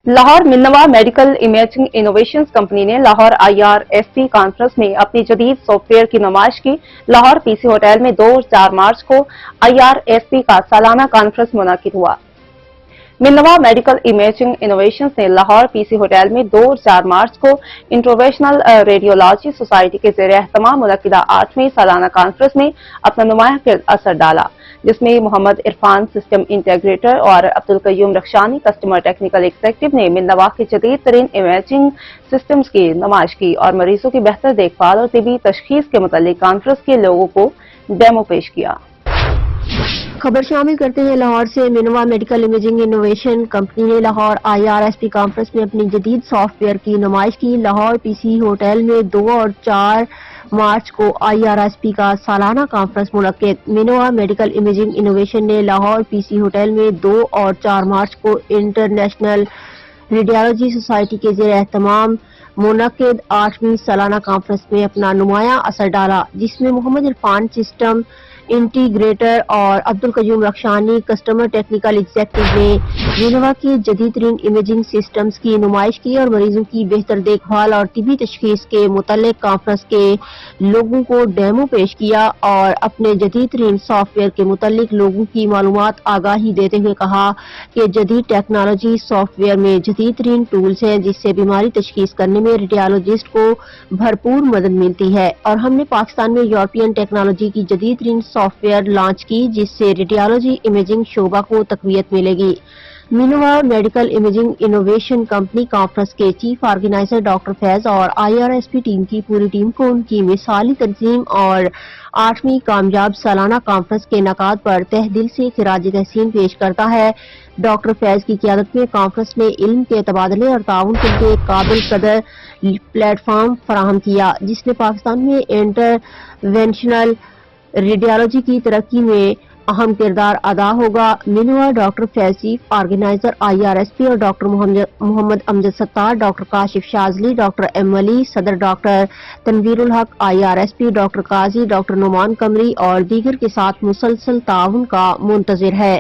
Lahore Manwa medical imaging innovations company نے Lahore IRSP conference میں اپنی جدید سافٹ ویئر کی نمائش کی۔ لاہور PC ہوٹل میں 2 اور 4 مارچ کو IRSP کا سالانہ کانفرنس منعقد ہوا۔ منوا میڈیکل امیجنگ انوویشنز نے لاہور PC ہوٹل میں 2 اور 4 مارچ کو انٹرنیشنل ریڈیولوجی سوسائٹی کے زیر اہتمام منعقدہ 8ویں سالانہ کانفرنس میں اپنا نمایاں اثر ڈالا، جس میں محمد عرفان سسٹم انٹیگریٹر اور Abdul Qayyum Rakhshani customer technical executive نے منوا کے جدید ترین امیجنگ سسٹمز کی نمائش کی اور مریضوں کی بہتر دیکھ بھال اور طبی تشخیص کے متعلق کانفرنس کے لوگوں کو ڈیمو پیش کیا۔ خبر شامل کرتے ہیں لاہور سے۔ منوا میڈیکل امیجنگ انوویشن کمپنی نے لاہور IRSP کانفرنس میں اپنی جدید سافٹ ویئر کی نمائش کی۔ لاہور PC ہوٹل میں 2 اور 4 مارچ کو IRSP کا سالانہ کانفرنس منعقد۔ منوا میڈیکل امیجنگ انوویشن نے لاہور PC ہوٹل میں 2 اور 4 مارچ کو انٹرنیشنل ریڈیولوجی سوسائٹی کے زیر اہتمام منعقد 8ویں سالانہ کانفرنس میں اپنا نمایاں اثر ڈالا، جس میں محمد عرفان سسٹم انٹیگریٹر اور Abdul Qayyum Rakhshani customer technical executive نے منوا کے جدید ترین امیجنگ سسٹمز کی نمائش کی اور مریضوں کی بہتر دیکھ بھال اور طبی تشخیص کے متعلق کانفرنس کے لوگوں کو ڈیمو پیش کیا اور اپنے جدید ترین سافٹ ویئر کے متعلق لوگوں کی معلومات آگاہی دیتے ہوئے کہا کہ جدید ٹیکنالوجی سافٹ ویئر میں جدید ترین ٹولز ہیں، جس سے بیماری تشخیص کرنے میں ریڈیولوجسٹ کو بھرپور مدد ملتی ہے، اور ہم نے پاکستان میں یورپین ٹیکنالوجی کی جدید ترین سافٹ ویئر لانچ کی، جس سے ریڈیولوجی امیجنگ شعبہ کو تقویت ملے گی۔ Manwa medical imaging innovation company conference کے چیف آرگنائزر ڈاکٹر فیض اور IRSP ٹیم کی پوری ٹیم کو ان کی مثالی تنظیم اور 8ویں کامیاب سالانہ کانفرنس کے انعقاد پر تہہ دل سے خراج تحسین پیش کرتا ہے۔ ڈاکٹر فیض کی قیادت میں کانفرنس نے علم کے تبادلے اور تعاون کے لیے ایک قابل قدر پلیٹ فارم فراہم کیا، جس نے پاکستان میں انٹرونشنل ریڈیولوجی کی ترقی میں اہم کردار ادا ہوگا۔ منوا ڈاکٹر فیض چیف آرگنائزر IRSP اور ڈاکٹر محمد امجد ستار، ڈاکٹر کاشف شاذلی، ڈاکٹر M علی، صدر ڈاکٹر تنویر الحق IRSP، ڈاکٹر قاضی، ڈاکٹر نعمان قمری اور دیگر کے ساتھ مسلسل تعاون کا منتظر ہے۔